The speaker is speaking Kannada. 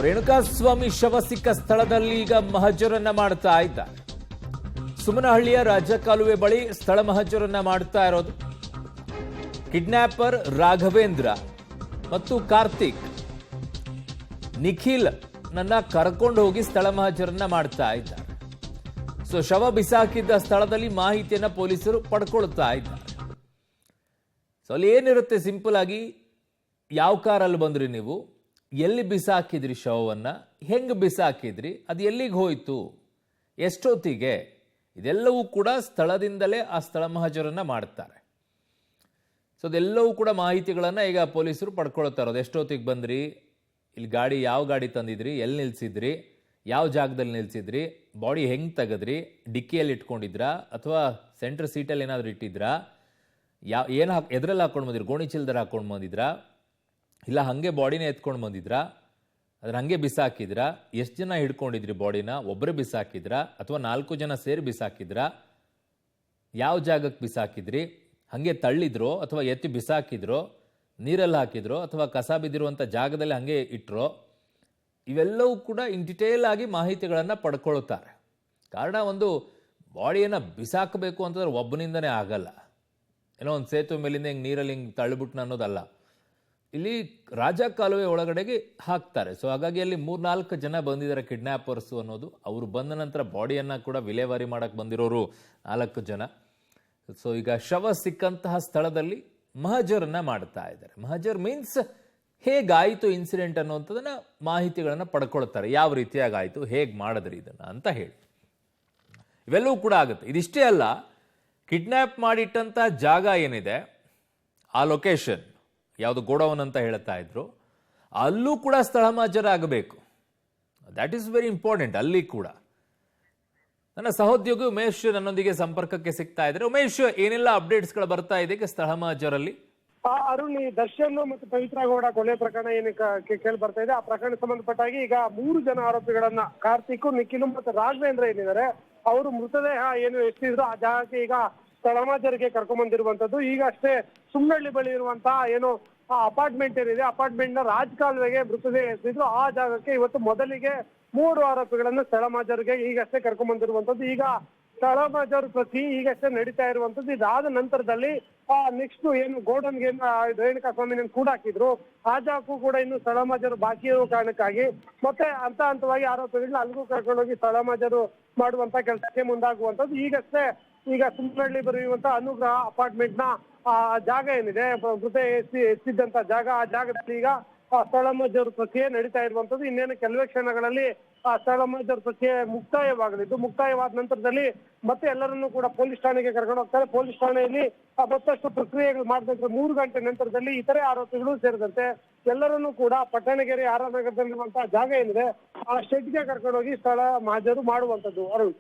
ರೇಣುಕಾಸ್ವಾಮಿ ಶವ ಸಿಕ್ಕ ಸ್ಥಳದಲ್ಲಿ ಈಗ ಮಹಜರನ್ನ ಮಾಡ್ತಾ ಇದ್ದಾರೆ. ಸುಮನಹಳ್ಳಿಯ ರಾಜಕಾಲುವೆ ಬಳಿ ಸ್ಥಳ ಮಹಜರನ್ನ ಮಾಡ್ತಾ ಇರೋದು ಕಿಡ್ನಾಪರ್ ರಾಘವೇಂದ್ರ ಮತ್ತು ಕಾರ್ತಿಕ್. ನಿಖಿಲ್ ನನ್ನ ಕರ್ಕೊಂಡು ಹೋಗಿ ಸ್ಥಳ ಮಹಜರನ್ನ ಮಾಡ್ತಾ ಇದ್ದಾರೆ. ಸೊ ಶವ ಬಿಸಾಕಿದ್ದ ಸ್ಥಳದಲ್ಲಿ ಮಾಹಿತಿಯನ್ನ ಪೊಲೀಸರು ಪಡ್ಕೊಳ್ತಾ ಇದ್ದಾರೆ. ಸೊ ಅಲ್ಲಿ ಏನಿರುತ್ತೆ, ಸಿಂಪಲ್ ಆಗಿ ಯಾವ ಕಾರಲ್ಲಿ ಬಂದ್ರಿ ನೀವು, ಎಲ್ಲಿ ಬಿಸಾಕಿದ್ರಿ ಶವವನ್ನು, ಹೆಂಗೆ ಬಿಸಾಕಿದ್ರಿ, ಅದು ಎಲ್ಲಿಗೆ ಹೋಯಿತು, ಎಷ್ಟೊತ್ತಿಗೆ, ಇದೆಲ್ಲವೂ ಕೂಡ ಸ್ಥಳದಿಂದಲೇ ಆ ಸ್ಥಳ ಮಹಜರನ್ನ ಮಾಡ್ತಾರೆ. ಸೊ ಅದೆಲ್ಲವೂ ಕೂಡ ಮಾಹಿತಿಗಳನ್ನು ಈಗ ಪೊಲೀಸರು ಪಡ್ಕೊಳ್ತಾ ಇರೋದು. ಎಷ್ಟೊತ್ತಿಗೆ ಬಂದ್ರಿ, ಇಲ್ಲಿ ಗಾಡಿ ಯಾವ ಗಾಡಿ ತಂದಿದ್ರಿ, ಎಲ್ಲಿ ನಿಲ್ಸಿದ್ರಿ, ಯಾವ ಜಾಗದಲ್ಲಿ ನಿಲ್ಸಿದ್ರಿ, ಬಾಡಿ ಹೆಂಗೆ ತೆಗೆದ್ರಿ, ಡಿಕ್ಕಿಯಲ್ಲಿ ಇಟ್ಕೊಂಡಿದ್ರಾ ಅಥವಾ ಸೆಂಟ್ರ್ ಸೀಟಲ್ಲಿ ಏನಾದರೂ ಇಟ್ಟಿದ್ರಾ, ಎದ್ರಲ್ಲಿ ಹಾಕೊಂಡು ಬಂದಿದ್ರು, ಗೋಣಿ ಚೀಲದಲ್ಲಿ ಹಾಕೊಂಡು ಬಂದಿದ್ರಾ, ಇಲ್ಲ ಹಾಗೆ ಬಾಡಿನೇ ಎತ್ಕೊಂಡು ಬಂದಿದ್ರಾ, ಅದನ್ನ ಹಾಗೆ ಬಿಸಾಕಿದ್ರಾ, ಎಷ್ಟು ಜನ ಹಿಡ್ಕೊಂಡಿದ್ರಿ ಬಾಡಿನ, ಒಬ್ಬರೇ ಬಿಸಾಕಿದ್ರಾ ಅಥವಾ 4 ಜನ ಸೇರಿ ಬಿಸಾಕಿದ್ರಾ, ಯಾವ ಜಾಗಕ್ಕೆ ಬಿಸಾಕಿದ್ರಿ, ಹಾಗೆ ತಳ್ಳಿದ್ರೋ ಅಥವಾ ಎತ್ತಿ ಬಿಸಾಕಿದ್ರೋ, ನೀರಲ್ಲಿ ಹಾಕಿದ್ರೋ ಅಥವಾ ಕಸ ಬಿದ್ದಿರುವಂಥ ಜಾಗದಲ್ಲಿ ಹಾಗೆ ಇಟ್ಟರೋ, ಇವೆಲ್ಲವೂ ಕೂಡ ಇನ್ ಡಿಟೇಲ್ ಆಗಿ ಮಾಹಿತಿಗಳನ್ನು ಪಡ್ಕೊಳ್ತಾರೆ. ಕಾರಣ, ಒಂದು ಬಾಡಿಯನ್ನು ಬಿಸಾಕಬೇಕು ಅಂತಂದ್ರೆ ಒಬ್ಬನಿಂದನೇ ಆಗಲ್ಲ. ಏನೋ ಒಂದು ಸೇತುವೆ ಮೇಲಿಂದ ಹಿಂಗೆ ನೀರಲ್ಲಿ ಹಿಂಗೆ ತಳ್ಳಿಬಿಟ್ನ ಅನ್ನೋದಲ್ಲ. ಇಲ್ಲಿ ರಾಜಕಾಲುವೆ ಒಳಗಡೆಗೆ ಹಾಕ್ತಾರೆ. ಸೊ ಹಾಗಾಗಿ ಅಲ್ಲಿ 3-4 ಜನ ಬಂದಿದ್ದಾರೆ ಕಿಡ್ನ್ಯಾಪರ್ಸು ಅನ್ನೋದು. ಅವರು ಬಂದ ನಂತರ ಬಾಡಿಯನ್ನು ಕೂಡ ವಿಲೇವಾರಿ ಮಾಡಕ್ಕೆ ಬಂದಿರೋರು 4 ಜನ. ಸೊ ಈಗ ಶವ ಸಿಕ್ಕಂತಹ ಸ್ಥಳದಲ್ಲಿ ಮಹಜರನ್ನ ಮಾಡ್ತಾ ಇದ್ದಾರೆ. ಮಹಜರ್ ಮೀನ್ಸ್ ಹೇಗಾಯಿತು ಇನ್ಸಿಡೆಂಟ್ ಅನ್ನುವಂಥದ್ದನ್ನ ಮಾಹಿತಿಗಳನ್ನು ಪಡ್ಕೊಳ್ತಾರೆ. ಯಾವ ರೀತಿಯಾಗಿ ಆಯಿತು, ಹೇಗೆ ಮಾಡಿದ್ರಿ ಇದನ್ನು ಅಂತ ಹೇಳಿ ಇವೆಲ್ಲವೂ ಕೂಡ ಆಗುತ್ತೆ. ಇದಿಷ್ಟೇ ಅಲ್ಲ, ಕಿಡ್ನ್ಯಾಪ್ ಮಾಡಿಟ್ಟಂಥ ಜಾಗ ಏನಿದೆ, ಆ ಲೊಕೇಶನ್ ಯಾವುದು ಗೋಡೌನ್ ಅಂತ ಹೇಳ್ತಾ ಇದ್ರು, ಅಲ್ಲೂ ಕೂಡ ಸ್ಥಳ ಮಹಜರ ಆಗಬೇಕು. That is very important. ಅಲ್ಲಿ ಕೂಡ ನನ್ನ ಸಹೋದ್ಯೋಗಿ ಉಮೇಶ್ ನನ್ನೊಂದಿಗೆ ಸಂಪರ್ಕಕ್ಕೆ ಸಿಗ್ತಾ ಇದ್ದಾರೆ. ಉಮೇಶ್, ಏನೆಲ್ಲ ಅಪ್ಡೇಟ್ಸ್ಗಳು ಬರ್ತಾ ಇದೆ ಸ್ಥಳ ಮಹಜರಲ್ಲಿ? ಅರುಣ್, ಈ ದರ್ಶನ್ ಮತ್ತು ಪವಿತ್ರ ಗೌಡ ಕೊಲೆ ಪ್ರಕರಣ ಏನು ಕೇಳಿ ಬರ್ತಾ ಇದೆ, ಆ ಪ್ರಕರಣ ಸಂಬಂಧಪಟ್ಟಾಗಿ ಈಗ 3 ಜನ ಆರೋಪಿಗಳನ್ನ, ಕಾರ್ತಿಕ್, ನಿಖಿಲ್ ಮತ್ತು ರಾಘವೇಂದ್ರ ಏನಿದ್ದಾರೆ, ಅವರು ಮೃತದೇಹ ಏನು ಎಷ್ಟಿದ್ರು ಆ ಜಾಗಕ್ಕೆ ಈಗ ಸ್ಥಳ ಮಹಜರಿಗೆ ಕರ್ಕೊಂಡ್ ಬಂದಿರುವಂತದ್ದು. ಈಗ ಅಷ್ಟೇ ಸುಮ್ನಹಳ್ಳಿ ಬಳಿ ಇರುವಂತಹ ಏನು ಆ ಅಪಾರ್ಟ್ಮೆಂಟ್ ಏನಿದೆ, ಅಪಾರ್ಟ್ಮೆಂಟ್ ನ ರಾಜಕಾಲುವೆಗೆ ಮೃತದೇಹ ಎಷ್ಟಿದ್ರು ಆ ಜಾಗಕ್ಕೆ ಇವತ್ತು ಮೊದಲಿಗೆ 3 ಆರೋಪಿಗಳನ್ನ ಸ್ಥಳ ಮಹಜರಿಗೆ ಈಗಷ್ಟೇ ಕರ್ಕೊಂಡ್ ಬಂದಿರುವಂತದ್ದು. ಈಗ ಸ್ಥಳ ಮಹಜರು ಪ್ರತಿ ಈಗಷ್ಟೇ ನಡೀತಾ ಇರುವಂತದ್ದು. ಇದಾದ ನಂತರದಲ್ಲಿ ನೆಕ್ಸ್ಟ್ ಏನು ಗೋಡನ್ಗೆ ರೇಣುಕಾಸ್ವಾಮಿ ಕೂಡ ಹಾಕಿದ್ರು, ಆ ಜಾಗಕ್ಕೂ ಕೂಡ ಇನ್ನು ಸ್ಥಳ ಮಹಜರು ಬಾಕಿ ಇರುವ ಕಾರಣಕ್ಕಾಗಿ ಮತ್ತೆ ಹಂತವಾಗಿ ಆರೋಪಿಗಳನ್ನ ಅಲ್ಲಿಗೂ ಕರ್ಕೊಂಡೋಗಿ ಸ್ಥಳ ಮಹಜರು ಮಾಡುವಂತ ಕೆಲಸಕ್ಕೆ ಮುಂದಾಗುವಂತದ್ದು. ಈಗಷ್ಟೇ ಈಗ ಸುಮ್ನಹಳ್ಳಿ ಬರೆಯುವಂತ ಅನುಗ್ರಹ ಅಪಾರ್ಟ್ಮೆಂಟ್ ನ ಜಾಗ ಏನಿದೆ, ಮೃತ ಎತ್ತಿದ್ದಂತ ಜಾಗ, ಆ ಜಾಗದಲ್ಲಿ ಈಗ ಸ್ಥಳ ಮಹಜರು ಪ್ರಕ್ರಿಯೆ ನಡೀತಾ ಇರುವಂತದ್ದು. ಇನ್ನೇನು ಕೆಲವೇ ಕ್ಷಣಗಳಲ್ಲಿ ಆ ಸ್ಥಳ ಮಹಜರು ಪ್ರಕ್ರಿಯೆ ಮುಕ್ತಾಯವಾಗಲಿದ್ದು, ಮುಕ್ತಾಯವಾದ ನಂತರದಲ್ಲಿ ಮತ್ತೆ ಎಲ್ಲರನ್ನೂ ಕೂಡ ಪೊಲೀಸ್ ಠಾಣೆಗೆ ಕರ್ಕೊಂಡು ಹೋಗ್ತಾರೆ. ಪೊಲೀಸ್ ಠಾಣೆಯಲ್ಲಿ ಮತ್ತಷ್ಟು ಪ್ರಕ್ರಿಯೆಗಳು ಮಾಡಿದಂತೆ 3 ಗಂಟೆ ನಂತರದಲ್ಲಿ ಇತರೆ ಆರೋಪಿಗಳು ಸೇರಿದಂತೆ ಎಲ್ಲರನ್ನೂ ಕೂಡ ಪಟ್ಟಣಗೆರೆ ಆರ್ ನಗರದಲ್ಲಿರುವಂತಹ ಜಾಗ ಏನಿದೆ ಆ ಶೆಡ್ಗೆ ಕರ್ಕೊಂಡೋಗಿ ಸ್ಥಳ ಮಹಜರು ಮಾಡುವಂತದ್ದು. ಅರುಣ್.